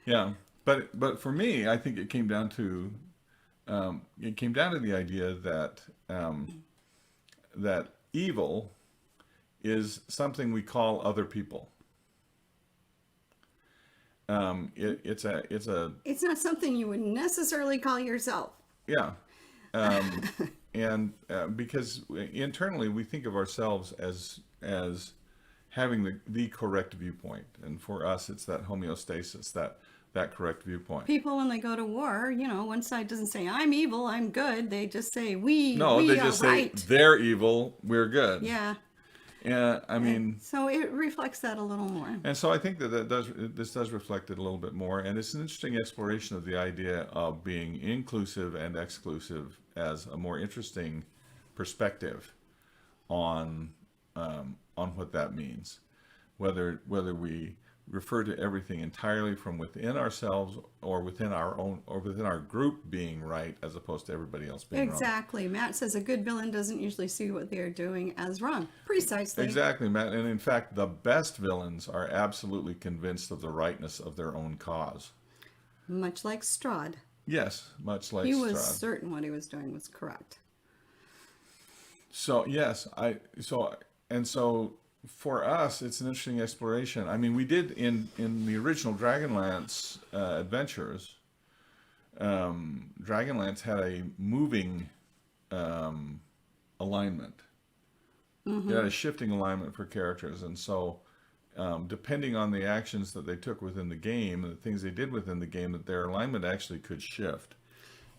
Yeah, but for me, I think it came down to the idea that that evil is something we call other people. It's not something you would necessarily call yourself. Yeah. And because internally we think of ourselves as having the correct viewpoint, and for us it's that homeostasis, that correct viewpoint. People, when they go to war, one side doesn't say I'm evil, I'm good. They just say we they just right. say they're evil, we're good. Yeah. I mean, so it reflects that a little more. and so I think that this does reflect it a little bit more, and it's an interesting exploration of the idea of being inclusive and exclusive as a more interesting perspective on what that means, whether we refer to everything entirely from within ourselves or within our group being right as opposed to everybody else being wrong. Exactly. Matt says a good villain doesn't usually see what they are doing as wrong. Precisely. Exactly, Matt. And in fact, the best villains are absolutely convinced of the rightness of their own cause. Much like Strahd. Yes, much like He was Strahd. certain what he was doing was correct. So yes, so for us, it's an interesting exploration. I mean, we did in the original Dragonlance adventures. Dragonlance had a moving alignment. It had a shifting alignment for characters, and so depending on the actions that they took within the game and the things they did within the game, that their alignment actually could shift.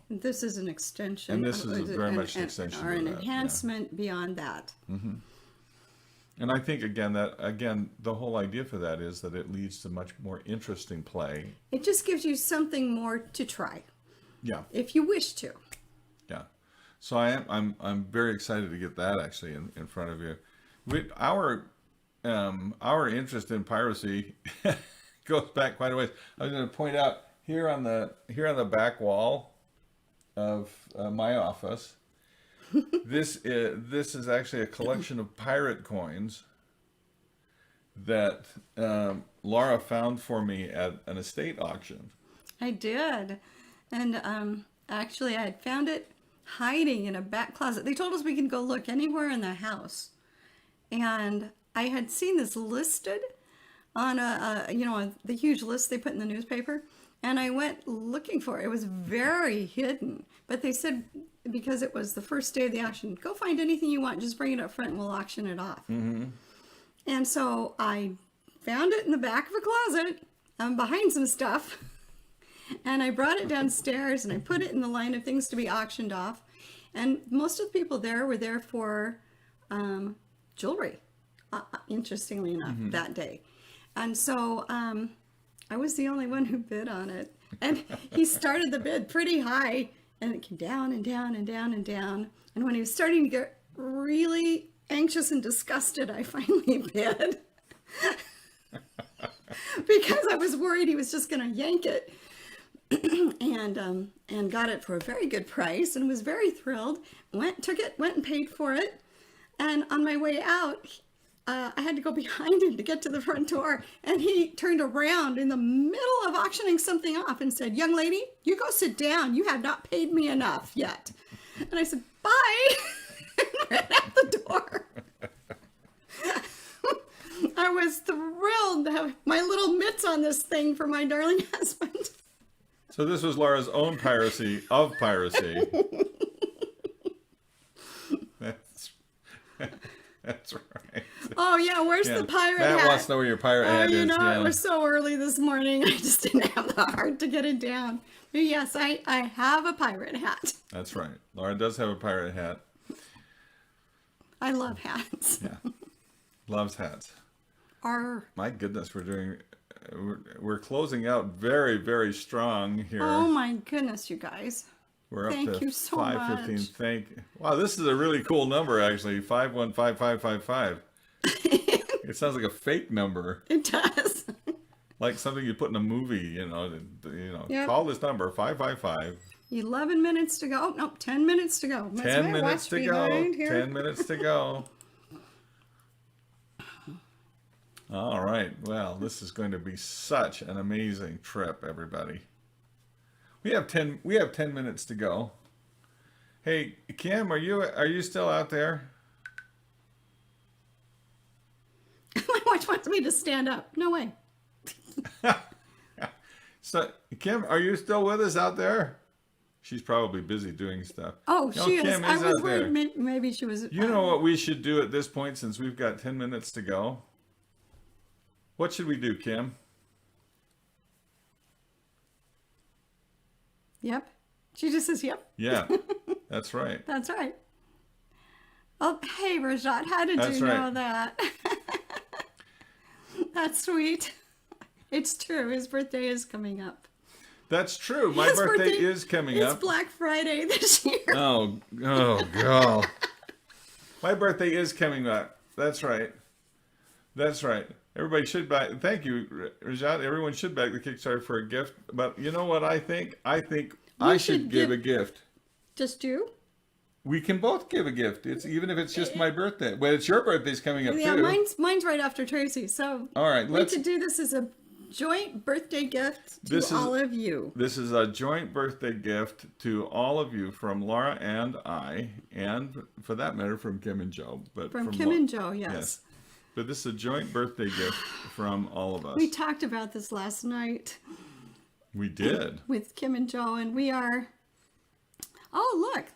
This is an extension. And this is very much an extension or of an that, enhancement beyond that. And I think again the whole idea for that is that it leads to much more interesting play. It just gives you something more to try. Yeah. If you wish to. Yeah. So I'm very excited to get that actually in front of you. Our interest in piracy goes back quite a ways. I was going to point out here on the back wall of my office. This is actually a collection of pirate coins that Laura found for me at an estate auction. I did. And actually, I had found it hiding in a back closet. They told us we could go look anywhere in the house. And I had seen this listed on the huge list they put in the newspaper. And I went looking for it. It was very hidden. But they said, because it was the first day of the auction, go find anything you want. Just bring it up front and we'll auction it off. And so I found it in the back of a closet behind some stuff. And I brought it downstairs and I put it in the line of things to be auctioned off. And most of the people there were there for jewelry, interestingly enough, that day. And so I was the only one who bid on it. And he started the bid pretty high, and it came down and down and down and down. And when he was starting to get really anxious and disgusted, I finally bid. Because I was worried he was just going to yank it. And got it for a very good price and was very thrilled. Went and paid for it. And on my way out, I had to go behind him to get to the front door. And he turned around in the middle of auctioning something off and said, "Young lady, you go sit down. You have not paid me enough yet." And I said, "Bye." And ran out the door. I was thrilled to have my little mitts on this thing for my darling husband. So this was Laura's own piracy of piracy. That's right. Oh yeah, where's the pirate hat? Matt wants to know where your pirate hat is. It was so early this morning. I just didn't have the heart to get it down. But yes, I have a pirate hat. That's right. Laura does have a pirate hat. I love hats. Yeah, loves hats. My goodness, we're closing out very, very strong here. Oh my goodness, you guys. We're up Thank to you so 515. much. Wow, this is a really cool number actually. 515555. It sounds like a fake number. It does. Like something you put in a movie, Yep. Call this number 555. 11 minutes to go. Oh, no, 10 minutes to go. 10 minutes to go. 10 minutes to go. All right. Well, this is going to be such an amazing trip, everybody. We have 10 minutes to go. Hey, Kim, are you still out there? My watch wants me to stand up. No way. So, Kim, are you still with us out there? She's probably busy doing stuff. Oh, no, she is. Kim I is was out worried there. maybe she was. You know what we should do at this point, since we've got 10 minutes to go? What should we do, Kim? Yep. She just says, "Yep." Yeah, that's right. That's right. Oh, hey, Rajat, how did That's you know right. that? That's sweet. It's true. His birthday is coming up. That's true. My His birthday is coming It's up. Black Friday this year. Oh, God. My birthday is coming up. That's right. That's right. Everybody should back. Thank you, Rajat. Everyone should back the Kickstarter for a gift. But you know what I think? I think I should give a gift. Just you? We can both give a gift. It's even if it's just my birthday. Well, it's your birthday's coming up Yeah, too. mine's right after Tracy. So All right, we could do this as a joint birthday gift to all of you. This is a joint birthday gift to all of you from Laura and I, and for that matter, from Kim and Joe. But From Kim and Joe, yes. But this is a joint birthday gift from all of us. We talked about this last night. We did. With Kim and Joe, and we are... Oh, look.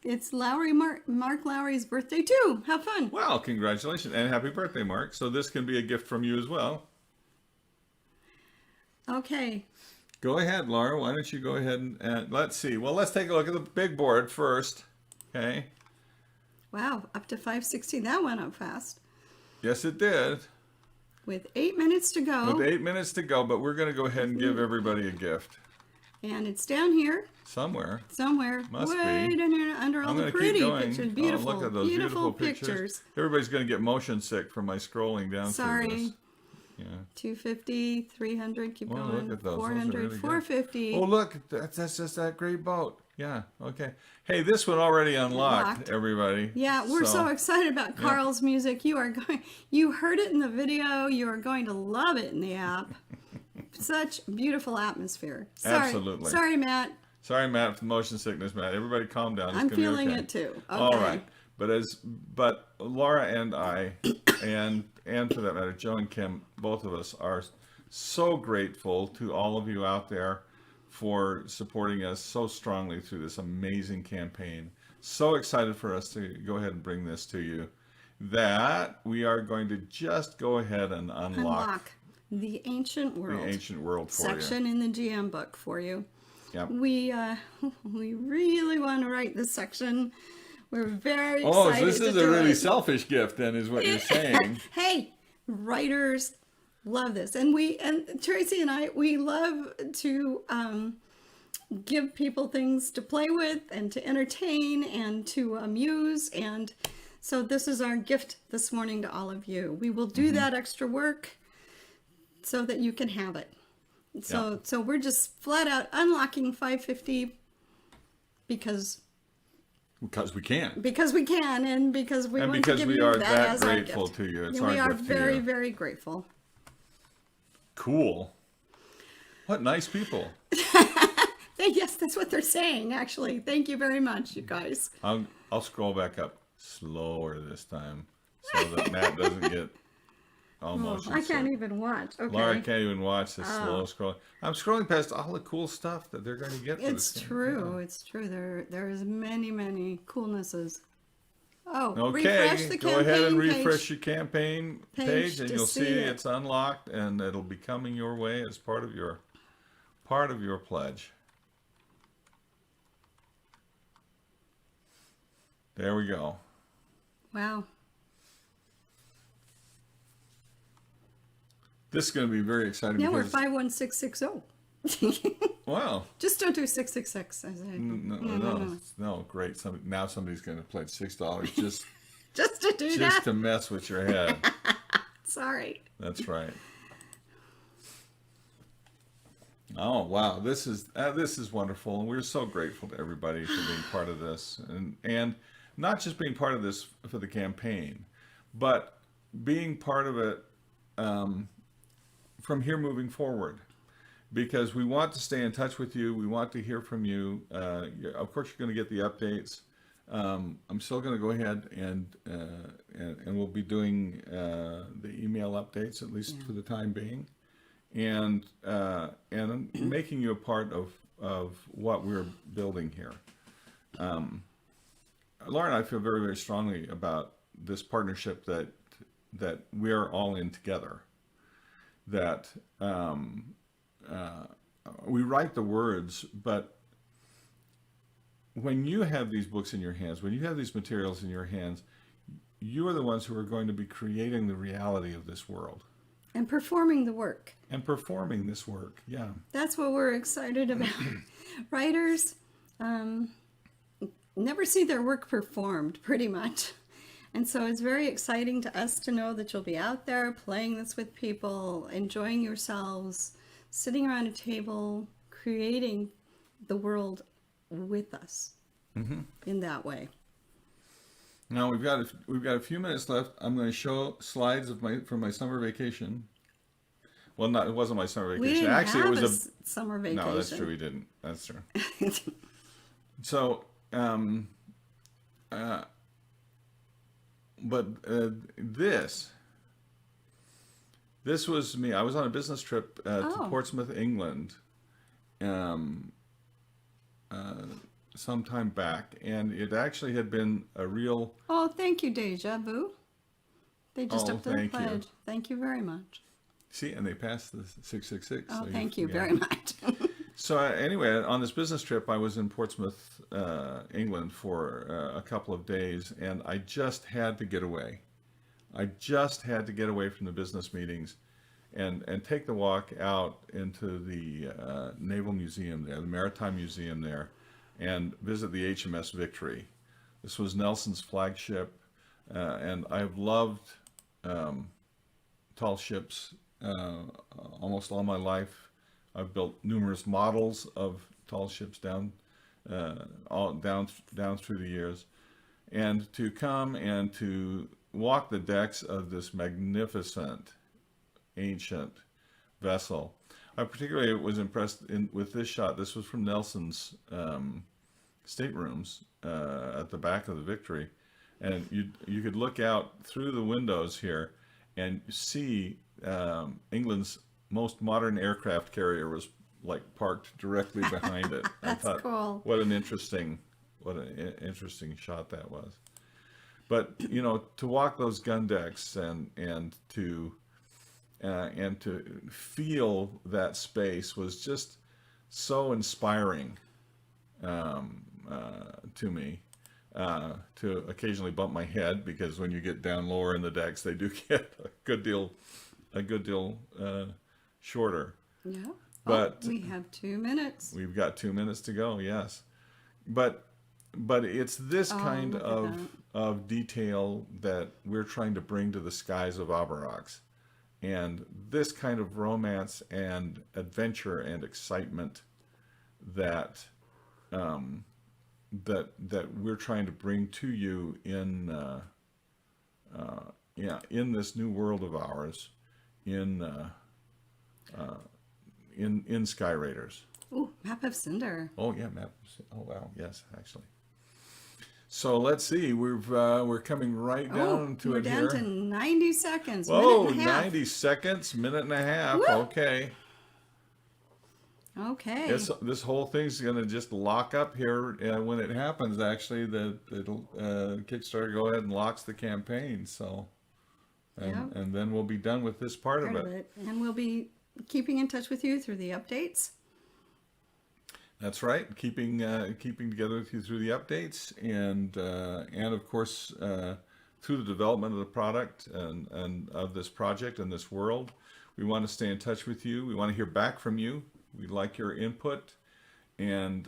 It's Mark Lowry's birthday, too. Have fun. Well, congratulations, and happy birthday, Mark. So this can be a gift from you as well. Okay. Go ahead, Laura. Why don't you go ahead and let's see. Well, let's take a look at the big board first. Okay. Wow, up to 5:16. That went up fast. Yes, it did. With 8 minutes to go. With 8 minutes to go, but we're going to go ahead and give everybody a gift. And it's down here. Somewhere. Must be. down here under all I'm the going to pretty keep going. pictures. Beautiful, Oh, look at those beautiful pictures. Everybody's going to get motion sick from my scrolling down through Sorry. this. Yeah. 250, 300, keep Well, going. look at those. 400, Those are really good. 450. Oh, look, that's just that great boat. Yeah, okay. Hey, this one already unlocked, everybody. Yeah, we're so excited about Carl's music. You heard it in the video. You are going to love it in the app. Such beautiful atmosphere. Sorry. Absolutely. Sorry, Matt. Sorry, Matt, for motion sickness, Matt. Everybody calm down. It's I'm gonna be feeling okay. it too. Okay. All right. But Laura and I, and for that matter, Joe and Kim, both of us are so grateful to all of you out there for supporting us so strongly through this amazing campaign. So excited for us to go ahead and bring this to you that we are going to just go ahead and unlock the Ancient World. The Ancient World for section in the GM book for you. Yep. We really want to write this section. We're very excited. Oh, so this is a really it. selfish gift, then, is what you're saying. Hey, writers love this, and Tracy and I, we love to give people things to play with and to entertain and to amuse, and so this is our gift this morning to all of you. We will do that extra work so that you can have it. So we're just flat out unlocking 550 because we can, and because we want to give you are that as grateful our gift. to you. It's and we our are gift very, to you. very grateful. Cool. What nice people. Yes, that's what they're saying, actually. Thank you very much, you guys. I'll scroll back up slower this time so that Matt doesn't get all motion I can't sick. even watch. Okay. Laura can't even watch the slow scrolling. I'm scrolling past all the cool stuff that they're going to get. It's true. It's true. There is many coolnesses. Oh, okay. refresh the Go ahead and campaign refresh your campaign page, and to you'll see see it. it's unlocked, and it'll be coming your way as part of your pledge. There we go. Wow. This is going to be very exciting. Yeah, we're because 51660. wow. Just don't do 666. I say. No, great. Now somebody's going to pledge $6 just Just to do just that. to mess with your head. Sorry. That's right. Oh wow, this is wonderful, and we're so grateful to everybody for being part of this, and not just being part of this for the campaign, but being part of it from here moving forward, because we want to stay in touch with you. We want to hear from you. Of course, you're going to get the updates. I'm still going to go ahead and we'll be doing the email updates, at least for the time being, and making you a part of what we're building here. Laura and I feel very, very strongly about this partnership that we're all in together. That we write the words, but when you have these books in your hands, when you have these materials in your hands, you are the ones who are going to be creating the reality of this world. And performing the work. And performing this work, yeah. That's what we're excited about. Writers never see their work performed, pretty much. And so it's very exciting to us to know that you'll be out there playing this with people, enjoying yourselves, sitting around a table, creating the world with us in that way. Now we've got a few minutes left. I'm going to show slides of from my summer vacation. Well, it wasn't my summer vacation. We didn't Actually, have it was a summer vacation. No, that's true. We didn't. That's true. So, this was me. I was on a business trip to Portsmouth, England, some time back, and it actually had been a real... Oh, thank you, Deja Vu. They just upped the thank pledge. you. Thank you very much. See, and they passed the 666. Oh, so thank you very much. So anyway, on this business trip, I was in Portsmouth, England for a couple of days, and I just had to get away. I just had to get away from the business meetings and take the walk out into the Naval Museum there, the Maritime Museum there, and visit the HMS Victory. This was Nelson's flagship, and I've loved tall ships almost all my life. I've built numerous models of tall ships down through the years, and to come and to walk the decks of this magnificent ancient vessel. I particularly was impressed with this shot. This was from Nelson's staterooms at the back of the Victory, and you could look out through the windows here and see England's most modern aircraft carrier was like parked directly behind it. That's cool. What an interesting shot that was. But to walk those gun decks and to feel that space was just so inspiring to me. To occasionally bump my head, because when you get down lower in the decks, they do get a good deal shorter. Yeah. But we have 2 minutes. We've got 2 minutes to go. Yes, but it's this kind of detail that we're trying to bring to the skies of Aberox, and this kind of romance and adventure and excitement that we're trying to bring to you in this new world of ours, in Skyraiders. Ooh, Map of Cinder. Oh yeah, map. Oh wow, yes, actually. So let's see, we're coming right down to it here. We're down to 90 seconds. Whoa, minute and a half. 90 seconds, minute and a half. Woo! Okay. Okay. This whole thing's going to just lock up here when it happens. Actually, it'll Kickstarter go ahead and locks the campaign. So, and then we'll be done with this part of it. And we'll be keeping in touch with you through the updates. That's right. Keeping together with you through the updates, and of course through the development of the product and of this project and this world. We want to stay in touch with you. We want to hear back from you. We'd like your input, and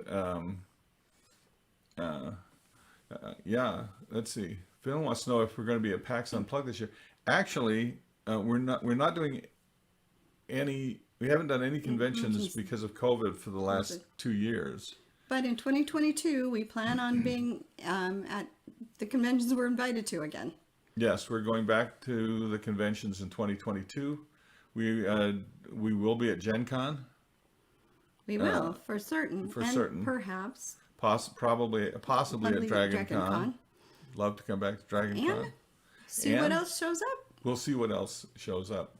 yeah, let's see. Phil wants to know if we're going to be at PAX Unplugged this year. Actually, we're not doing any. We haven't done any conventions because of COVID for the last 2 years. But in 2022, we plan on being at the conventions we're invited to again. Yes, we're going back to the conventions in 2022. We will be at Gen Con. We will, for certain. For and certain. Perhaps. Possibly at Dragon Con. Con. Love to come back to Dragon And Con. see what else shows up. We'll see what else shows up.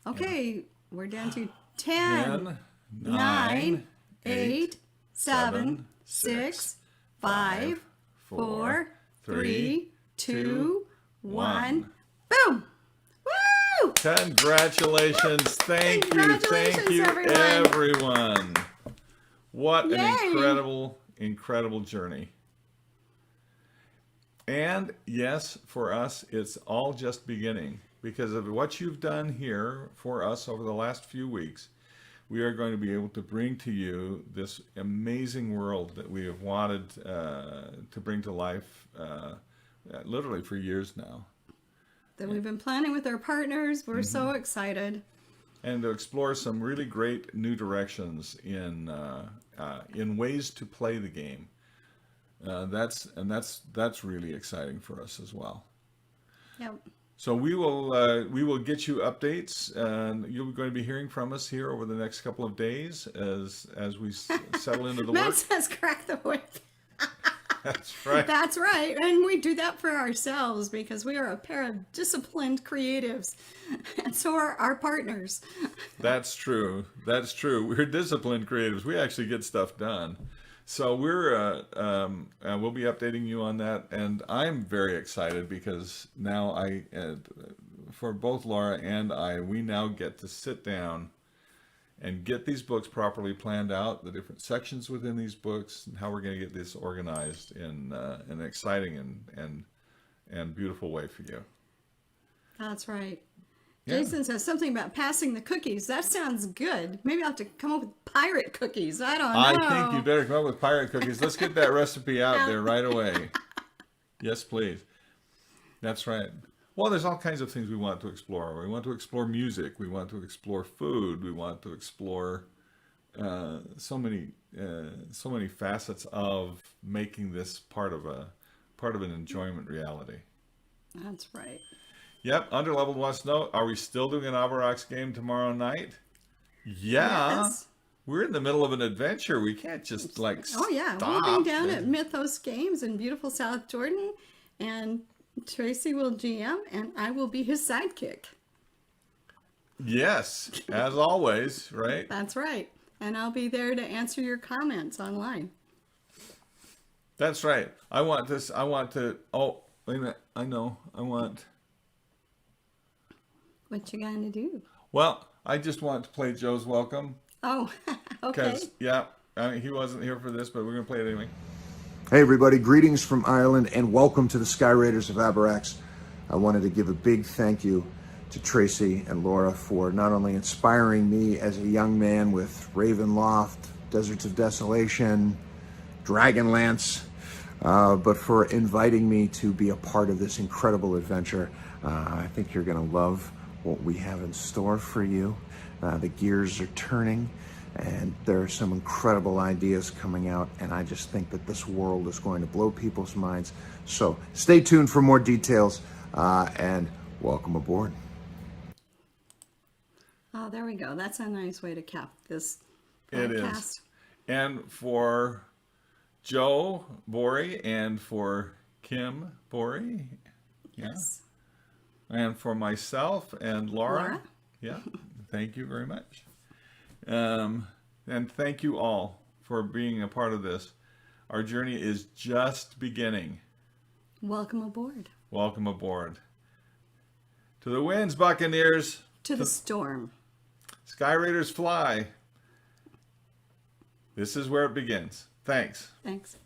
Okay, we're down to 10, 9, 9, 8, 7, 6, 5, 4, 3, 2, 1. Boom! Woo! Congratulations. Thank you, Congratulations, everyone. What Yay. an incredible journey. And yes, for us, it's all just beginning. Because of what you've done here for us over the last few weeks, we are going to be able to bring to you this amazing world that we have wanted to bring to life literally for years now. That we've been planning with our partners. We're so excited. And to explore some really great new directions in ways to play the game. That's really exciting for us as well. Yep. So we will get you updates, and you're going to be hearing from us here over the next couple of days as we settle into the work. Matt says, "Crack the whip." That's right. That's right, and we do that for ourselves because we are a pair of disciplined creatives, and so are our partners. That's true. That's true. We're disciplined creatives. We actually get stuff done. So we'll be updating you on that, and I'm very excited because now for both Laura and I, we now get to sit down and get these books properly planned out, the different sections within these books, and how we're going to get this organized in an exciting and beautiful way for you. That's right. Yeah. Jason says something about passing the cookies. That sounds good. Maybe I'll have to come up with pirate cookies. I don't know. I think you better come up with pirate cookies. Let's get that recipe out there right away. Yes, please. That's right. Well, there's all kinds of things we want to explore. We want to explore music. We want to explore food. We want to explore so many facets of making this part of an enjoyment reality. That's right. Yep. Underleveled wants to know: are we still doing an Aberox game tomorrow night? Yeah. Yes. We're in the middle of an adventure. We can't just Oh yeah, stop. We'll be down at Mythos Games in beautiful South Jordan, and Tracy will GM, and I will be his sidekick. Yes, as always, right? That's right. And I'll be there to answer your comments online. That's right. I want to, oh, wait a minute. I know. What you gonna do? Well, I just want to play Joe's Welcome. Oh, okay. Because, yeah, I mean, he wasn't here for this, but we're going to play it anyway. Hey everybody, greetings from Ireland and welcome to the Skyraiders of Aberox. I wanted to give a big thank you to Tracy and Laura for not only inspiring me as a young man with Ravenloft, Deserts of Desolation, Dragonlance, but for inviting me to be a part of this incredible adventure. I think you're going to love what we have in store for you. The gears are turning, and there are some incredible ideas coming out, and I just think that this world is going to blow people's minds. So stay tuned for more details, and welcome aboard. Oh, there we go. That's a nice way to cap this It podcast. is. And for Joe Borey and for Kim Borey. Yes. And for myself and Laura. Laura? Yeah. Thank you very much. And thank you all for being a part of this. Our journey is just beginning. Welcome aboard. Welcome aboard. To the winds, Buccaneers. To the storm. Skyraiders fly. This is where it begins. Thanks. Thanks.